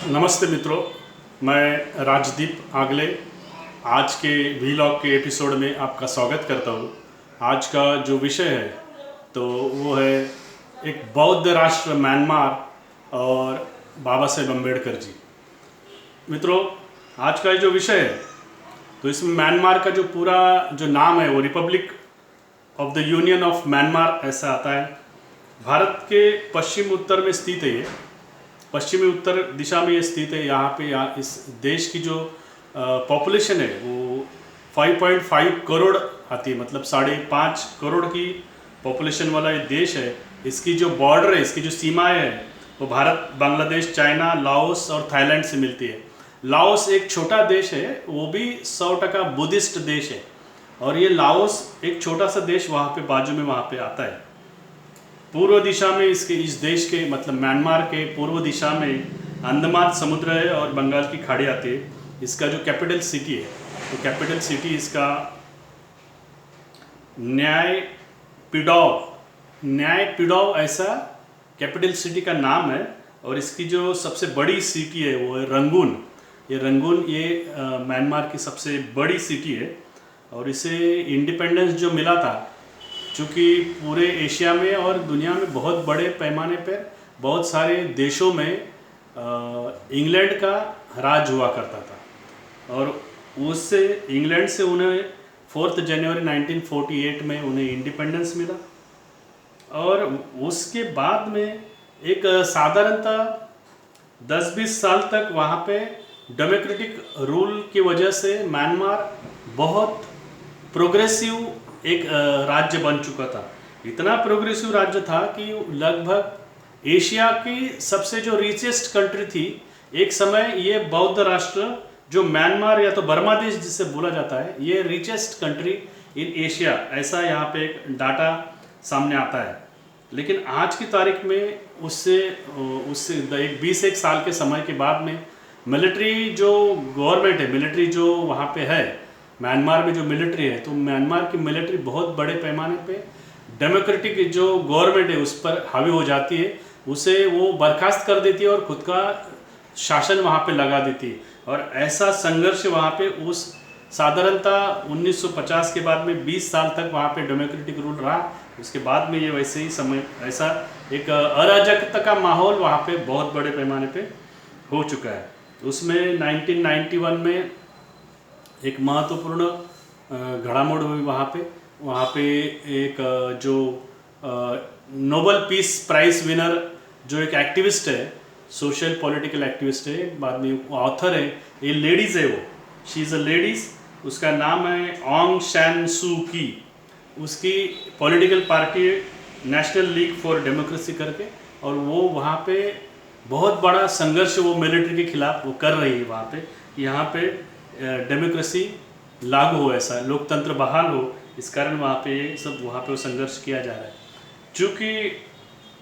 नमस्ते मित्रों, मैं राजदीप आगले आज के वीलॉग के एपिसोड में आपका स्वागत करता हूँ। आज का जो विषय है तो वो है एक बौद्ध राष्ट्र म्यांमार और बाबा साहेब अम्बेडकर जी। मित्रों, आज का जो विषय है तो इसमें म्यांमार का जो पूरा जो नाम है वो Republic of the union of Myanmar ऐसा आता है। भारत के पश्चिम उत्तर में स्थित है ये, पश्चिमी उत्तर दिशा में ये स्थित है। यहाँ इस देश की जो पॉपुलेशन है वो 5.5 करोड़ आती है, मतलब 5.5 करोड़ की पॉपुलेशन वाला ये देश है। इसकी जो बॉर्डर है, इसकी जो सीमाएं हैं वो भारत, बांग्लादेश, चाइना, लाओस और थाईलैंड से मिलती है। लाओस एक छोटा देश है, वो भी 100% बुद्धिस्ट देश है, और ये लाओस एक छोटा सा देश वहाँ पे बाजू में वहाँ पे आता है। पूर्व दिशा में इस देश के, मतलब म्यांमार के पूर्व दिशा में अंडमान समुद्र है और बंगाल की खाड़ी आती है। इसका जो कैपिटल सिटी है तो कैपिटल सिटी इसका न्यायपिडॉव ऐसा कैपिटल सिटी का नाम है। और इसकी जो सबसे बड़ी सिटी है वो है रंगून। ये म्यांमार की सबसे बड़ी सिटी है। और इसे इंडिपेंडेंस जो मिला था, चूँकि पूरे एशिया में और दुनिया में बहुत बड़े पैमाने पर बहुत सारे देशों में इंग्लैंड का राज हुआ करता था, और उससे इंग्लैंड से उन्हें 4 जनवरी 1948 में उन्हें इंडिपेंडेंस मिला। और उसके बाद में एक साधारणतः 10-20 साल तक वहाँ पे डेमोक्रेटिक रूल की वजह से म्यांमार बहुत प्रोग्रेसिव एक राज्य बन चुका था। इतना प्रोग्रेसिव राज्य था कि लगभग एशिया की सबसे जो रिचेस्ट कंट्री थी एक समय, ये बौद्ध राष्ट्र जो म्यांमार या तो बर्मा देश जिसे बोला जाता है, ये रिचेस्ट कंट्री इन एशिया, ऐसा यहाँ पे एक डाटा सामने आता है। लेकिन आज की तारीख में उससे एक 20 साल के समय के बाद में मिलिट्री जो गवर्नमेंट है, मिलिट्री जो वहाँ पे है म्यांमार में जो मिलिट्री है, तो म्यांमार की मिलिट्री बहुत बड़े पैमाने पे डेमोक्रेटिक जो गवर्नमेंट है उस पर हावी हो जाती है, उसे वो बर्खास्त कर देती है और खुद का शासन वहाँ पे लगा देती है। और ऐसा संघर्ष वहाँ पे उस साधारणतः 1950 के बाद में 20 साल तक वहाँ पे डेमोक्रेटिक रूल रहा। उसके बाद में ये वैसे ही समय ऐसा एक अराजकता का माहौल वहाँ पे बहुत बड़े पैमाने पे हो चुका है। उसमें 1991 में एक महत्वपूर्ण घड़ामोड़ हुई वहाँ पे एक जो नोबेल पीस प्राइज विनर जो एक एक्टिविस्ट है, सोशल पॉलिटिकल एक्टिविस्ट है, बाद में ऑथर है, ये लेडीज़ है, वो शी इज़ अ लेडीज़, उसका नाम है ऑन्ग सैन सू की। उसकी political party national league for democracy करके, और वो वहाँ पे बहुत बड़ा संघर्ष वो मिलिट्री के खिलाफ वो कर रही है वहाँ पे, यहाँ पे डेमोक्रेसी लागू हो, ऐसा लोकतंत्र बहाल हो। इस कारण वहाँ पे वो संघर्ष किया जा रहा है। चूँकि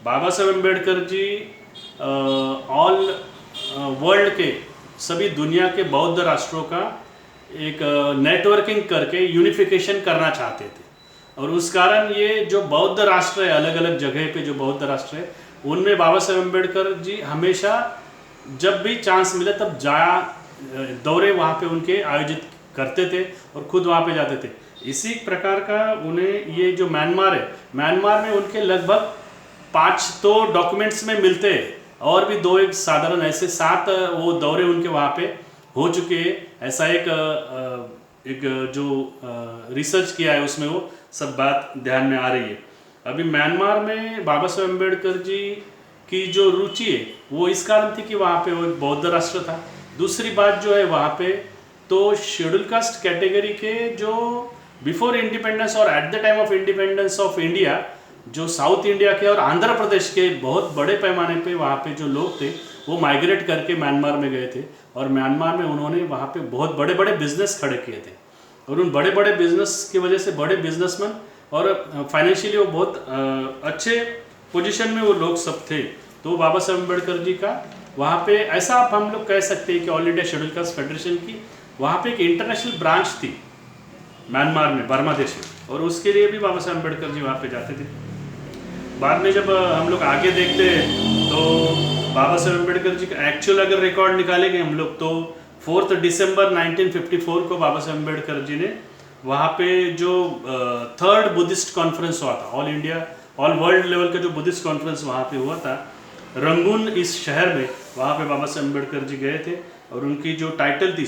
बाबा साहेब अम्बेडकर जी ऑल वर्ल्ड के सभी दुनिया के बौद्ध राष्ट्रों का एक नेटवर्किंग करके यूनिफिकेशन करना चाहते थे, और उस कारण ये जो बौद्ध राष्ट्र है, अलग अलग जगह पे जो बौद्ध राष्ट्र है, उनमें बाबा साहेब अम्बेडकर जी हमेशा जब भी चांस मिले तब दौरे वहाँ पे उनके आयोजित करते थे और खुद वहाँ पे जाते थे। इसी प्रकार का उन्हें ये जो म्यांमार है, म्यांमार में उनके लगभग 5 तो डॉक्यूमेंट्स में मिलते हैं, और भी 2 एक साधारण ऐसे 7 वो दौरे उनके वहाँ पे हो चुके हैं। ऐसा एक जो रिसर्च किया है उसमें वो सब बात ध्यान में आ रही है। अभी म्यांमार में बाबा साहेब अम्बेडकर जी की जो रुचि है वो इस कारण थी कि वहाँ पे वो एक बौद्ध राष्ट्र था। दूसरी बात जो है वहाँ पे तो शेड्यूल कास्ट कैटेगरी के जो बिफोर इंडिपेंडेंस और at the time of independence of India, जो साउथ इंडिया के और आंध्र प्रदेश के बहुत बड़े पैमाने पे वहाँ पे जो लोग थे वो माइग्रेट करके म्यांमार में गए थे, और म्यांमार में उन्होंने वहाँ पे बहुत बड़े बड़े बिजनेस खड़े किए थे। और उन बड़े बड़े बिजनेस की वजह से बड़े बिजनेसमैन और फाइनेंशियली वो बहुत अच्छे पोजीशन में वो लोग सब थे। तो बाबा साहेब अम्बेडकर जी का वहाँ पे ऐसा आप हम लोग कह सकते हैं कि all India schedule caste federation की वहाँ पे एक इंटरनेशनल ब्रांच थी म्यांमार में, बर्मा देश में, और उसके लिए भी बाबा साहेब अम्बेडकर जी वहाँ पे जाते थे। बाद में जब हम लोग आगे देखते हैं तो बाबा साहेब अम्बेडकर जी का एक्चुअल अगर रिकॉर्ड निकालेंगे हम लोग तो 4 दिसंबर 1954 को बाबा साहेब अम्बेडकर जी ने वहाँ पे जो थर्ड बुद्धिस्ट कॉन्फ्रेंस हुआ था, all India all world level का जो बुद्धिस्ट कॉन्फ्रेंस वहाँ पे हुआ था रंगून इस शहर में, वहाँ पे बाबा साहेब अम्बेडकर जी गए थे और उनकी जो टाइटल थी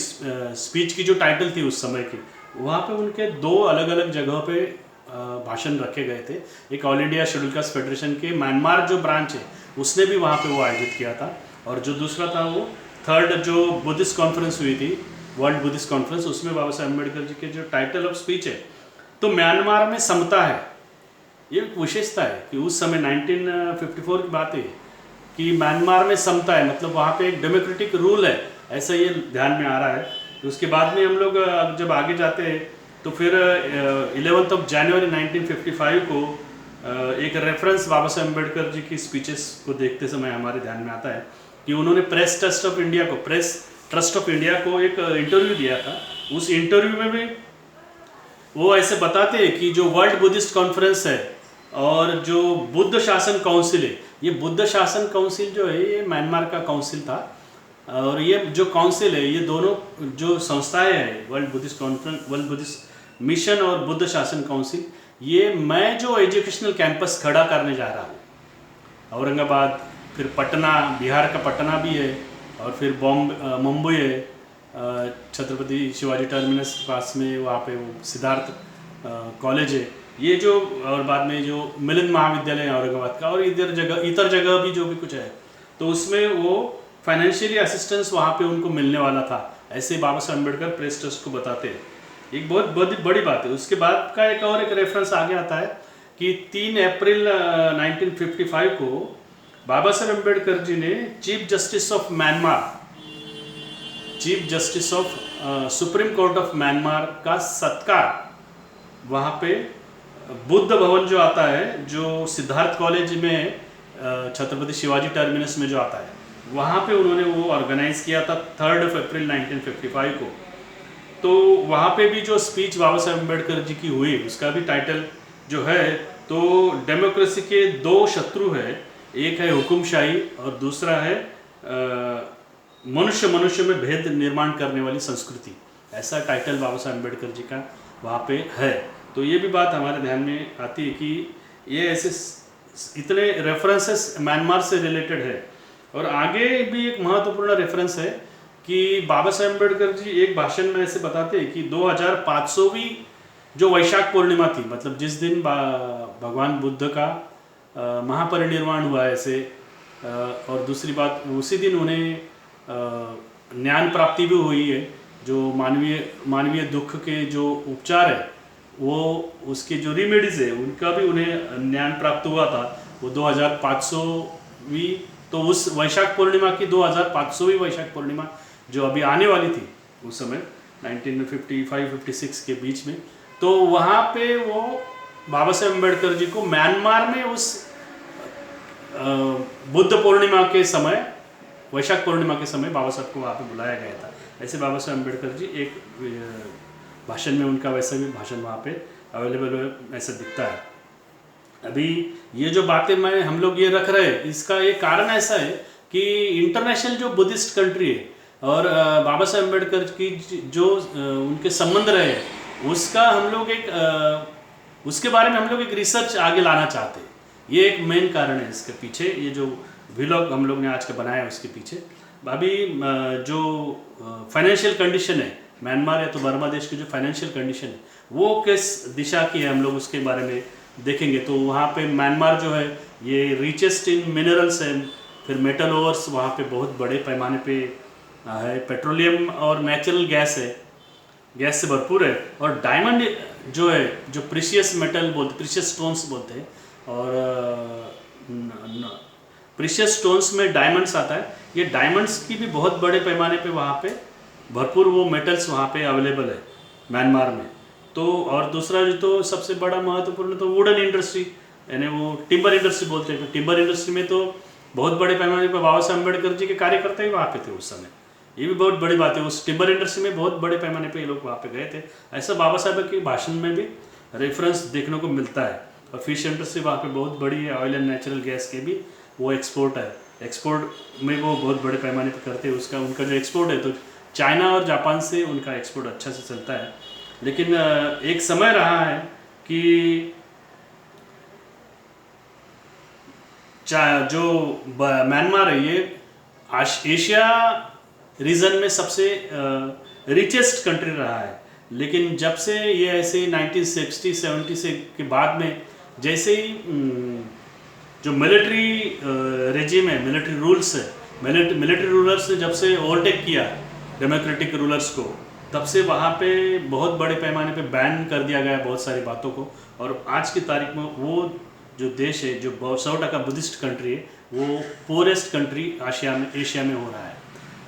स्पीच की जो टाइटल थी उस समय की, वहाँ पे उनके 2 अलग अलग जगहों पे भाषण रखे गए थे। एक all India schedule caste federation के म्यांमार जो ब्रांच है उसने भी वहाँ पे वो आयोजित किया था, और जो दूसरा था वो थर्ड जो बुद्धिस्ट कॉन्फ्रेंस हुई थी वर्ल्ड बुद्धिस्ट कॉन्फ्रेंस, उसमें बाबा साहेब अम्बेडकर जी के जो टाइटल ऑफ स्पीच है तो म्यांमार में समता है, ये एक विशेषता है कि उस समय 1954 की बात है कि म्यांमार में समता है, मतलब वहाँ पे एक डेमोक्रेटिक रूल है, ऐसा ये ध्यान में आ रहा है। तो उसके बाद में हम लोग जब आगे जाते हैं तो फिर 11 जनवरी 1955 को एक रेफरेंस बाबा साहेब अम्बेडकर जी की स्पीचेस को देखते समय हमारे ध्यान में आता है कि उन्होंने प्रेस ट्रस्ट ऑफ इंडिया को एक इंटरव्यू दिया था। उस इंटरव्यू में भी वो ऐसे बताते हैं कि जो वर्ल्ड बुद्धिस्ट कॉन्फ्रेंस है और जो बुद्ध शासन काउंसिल है, ये बुद्ध शासन काउंसिल जो है ये म्यांमार का काउंसिल था, और ये जो काउंसिल है ये दोनों जो संस्थाएं हैं world Buddhist conference, world Buddhist mission और बुद्ध शासन काउंसिल, ये मैं जो एजुकेशनल कैंपस खड़ा करने जा रहा हूँ औरंगाबाद, फिर पटना, बिहार का पटना भी है, और फिर मुंबई है, छत्रपति शिवाजी टर्मिनस के पास में वहाँ पे वो सिद्धार्थ कॉलेज है, ये जो, और बाद में जो मिलन महाविद्यालय है औरंगाबाद का, और इतर जगह भी जो भी कुछ है, तो उसमें वो फाइनेंशियली असिस्टेंस वहाँ पे उनको मिलने वाला था, ऐसे बाबा साहेब अम्बेडकर प्रेस ट्रस्ट को बताते हैं। एक बहुत बड़ी बात है। उसके बाद का एक और एक रेफरेंस आगे आता है कि 3 अप्रैल 1955 को बाबा साहेब अम्बेडकर जी ने chief justice of supreme court of Myanmar का सत्कार वहाँ पे बुद्ध भवन जो आता है, जो सिद्धार्थ कॉलेज में छत्रपति शिवाजी टर्मिनस में जो आता है, वहाँ पे उन्होंने वो ऑर्गेनाइज किया था 3 अप्रैल 1955 को। तो वहाँ पे भी जो स्पीच बाबा साहेब अम्बेडकर जी की हुई उसका भी टाइटल जो है, तो डेमोक्रेसी के 2 शत्रु है, एक है हुकुमशाही और दूसरा है मनुष्य में भेद निर्माण करने वाली संस्कृति, ऐसा टाइटल बाबा साहेब अम्बेडकर जी का वहाँ पे है। तो ये भी बात हमारे ध्यान में आती है कि ये ऐसे इतने रेफरेंसेस म्यांमार से रिलेटेड है। और आगे भी एक महत्वपूर्ण रेफरेंस है कि बाबा साहेब अम्बेडकर जी एक भाषण में ऐसे बताते हैं कि 2500वीं जो वैशाख पूर्णिमा थी, मतलब जिस दिन भगवान बुद्ध का महापरिनिर्वाण हुआ ऐसे, और दूसरी बात उसी दिन उन्हें ज्ञान प्राप्ति भी हुई है, जो मानवीय दुख के जो उपचार है वो उसके जो रेमेडीज है उनका भी उन्हें ज्ञान प्राप्त हुआ था, वो 2500वीं, तो उस वैशाख पूर्णिमा की 2500वीं वैशाख पूर्णिमा जो अभी आने वाली थी उस समय 1955-56 के बीच में, तो वहाँ पे वो बाबा साहेब अम्बेडकर जी को म्यांमार में उस बुद्ध पूर्णिमा के समय, वैशाख पूर्णिमा के समय बाबा साहब को वहाँ पे बुलाया गया था। ऐसे बाबा साहेब अम्बेडकर जी एक भाषण में उनका वैसा भी भाषण वहाँ पे अवेलेबल ऐसा दिखता है। अभी ये जो बातें हम लोग ये रख रहे हैं, इसका एक कारण ऐसा है कि इंटरनेशनल जो बुद्धिस्ट कंट्री है और बाबा साहेब अम्बेडकर की जो उनके संबंध रहे उसका हम लोग उसके बारे में हम लोग एक रिसर्च आगे लाना चाहते हैं। ये एक मेन कारण है इसके पीछे, ये जो व्लॉग हम लोग ने आज का बनाया उसके पीछे। अभी जो फाइनेंशियल कंडीशन है म्यांमार या तो बर्मा देश की जो फाइनेंशियल कंडीशन है वो किस दिशा की है हम लोग उसके बारे में देखेंगे। तो वहाँ पे म्यांमार जो है ये रिचेस्ट इन मिनरल्स है, फिर मेटल ओवर्स वहाँ पे बहुत बड़े पैमाने पे है, पेट्रोलियम और नेचुरल गैस है, गैस से भरपूर है, और डायमंड जो है, जो प्रीशियस मेटल बोलते, प्रीशियस स्टोन्स बोलते हैं, और प्रीशियस स्टोन्स में डायमंड्स आता है। ये डायमंड्स की भी बहुत बड़े पैमाने पे वहाँ पे भरपूर वो मेटल्स वहाँ पे अवेलेबल है म्यांमार में। तो और दूसरा जो तो सबसे बड़ा महत्वपूर्ण तो वुडन इंडस्ट्री, यानी वो टिम्बर इंडस्ट्री बोलते हैं। टिम्बर इंडस्ट्री में तो बहुत बड़े पैमाने पर बाबा साहेब अम्बेडकर जी के कार्यकर्ता ही वहाँ पे थे उस समय। ये भी बहुत बड़ी बात है, उस टिम्बर इंडस्ट्री में बहुत बड़े पैमाने पे ये लोग वहाँ पे गए थे। ऐसा बाबा साहेब के भाषण में भी रेफरेंस देखने को मिलता है। और फिश इंडस्ट्री वहाँ पे बहुत बड़ी है, ऑयल एंड नेचुरल गैस के भी वो एक्सपोर्ट है। एक्सपोर्ट में वो बहुत बड़े पैमाने पर करते हैं। उनका जो एक्सपोर्ट है तो चाइना और जापान से उनका एक्सपोर्ट अच्छा से चलता है। लेकिन एक समय रहा है कि जो म्यांमार है ये एशिया रीजन में सबसे रिचेस्ट कंट्री रहा है। लेकिन जब से ये ऐसे 1960-70 से के बाद में जैसे ही जो मिलिट्री रेजिम है, मिलिट्री रूल्स है, मिलिट्री रूलर्स ने जब से ओवरटेक किया डेमोक्रेटिक रूलर्स को, तब से वहाँ पे बहुत बड़े पैमाने पे बैन कर दिया गया बहुत सारी बातों को। और आज की तारीख में वो जो देश है जो 100% बुद्धिस्ट कंट्री है, वो पोरेस्ट कंट्री एशिया में हो रहा है।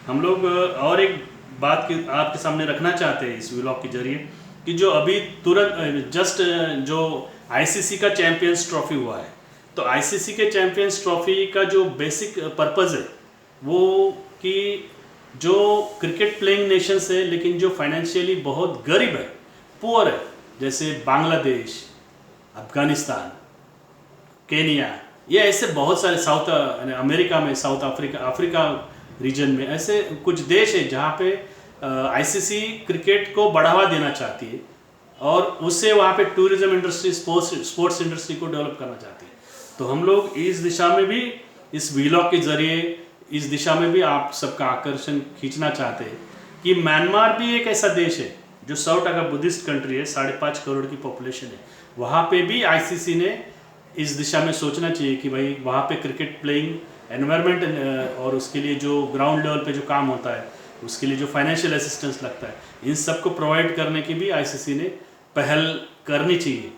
हम लोग और एक बात की आपके सामने रखना चाहते हैं इस व्लॉग के जरिए कि जो अभी तुरंत जस्ट जो आईसीसी का चैंपियंस ट्रॉफी हुआ है, तो आईसीसी के चैंपियंस ट्रॉफी का जो बेसिक पर्पज़ है वो कि जो क्रिकेट प्लेइंग नेशंस है लेकिन जो फाइनेंशियली बहुत गरीब है, पुअर है, जैसे बांग्लादेश, अफगानिस्तान, केनिया, ये ऐसे बहुत सारे साउथ अमेरिका में, साउथ अफ्रीका रीजन में ऐसे कुछ देश है जहाँ पे आईसीसी क्रिकेट को बढ़ावा देना चाहती है और उससे वहाँ पे टूरिज्म इंडस्ट्री, स्पोर्ट्स इंडस्ट्री को डेवलप करना चाहती है। तो हम लोग इस दिशा में भी, इस व्लॉग के जरिए इस दिशा में भी आप सबका आकर्षण खींचना चाहते हैं कि म्यांमार भी एक ऐसा देश है जो 100% बुद्धिस्ट कंट्री है, 5.5 करोड़ की पॉपुलेशन है। वहाँ पे भी आईसीसी ने इस दिशा में सोचना चाहिए कि भाई वहाँ पे क्रिकेट प्लेइंग एनवायरनमेंट और उसके लिए जो ग्राउंड लेवल पे जो काम होता है, उसके लिए जो फाइनेंशियल असिस्टेंस लगता है, इन सब को प्रोवाइड करने की भी आईसीसी ने पहल करनी चाहिए।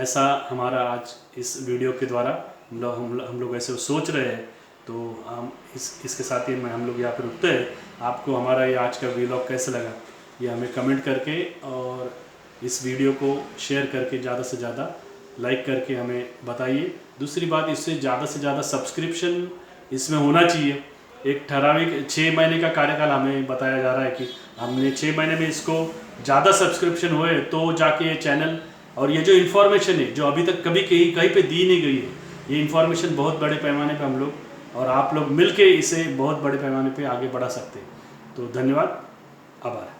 ऐसा हमारा आज इस वीडियो के द्वारा हम लोग ऐसे सोच रहे हैं। तो हम इसके साथ ही हम लोग यहाँ पर रुकते हैं। आपको हमारा ये आज का व्लॉग कैसा लगा ये हमें कमेंट करके और इस वीडियो को शेयर करके ज़्यादा से ज़्यादा लाइक करके हमें बताइए। दूसरी बात, इससे ज़्यादा से ज़्यादा सब्सक्रिप्शन इसमें होना चाहिए। एक ठराविक 6 महीने का कार्यकाल हमें बताया जा रहा है कि हमने 6 महीने में इसको ज़्यादा सब्सक्रिप्शन हुए तो जाके ये चैनल और ये जो इन्फॉर्मेशन है जो अभी तक कभी कहीं पे दी नहीं गई है, ये इन्फॉर्मेशन बहुत बड़े पैमाने पे हम लोग और आप लोग मिल के इसे बहुत बड़े पैमाने पे आगे बढ़ा सकते हैं। तो धन्यवाद, आभार।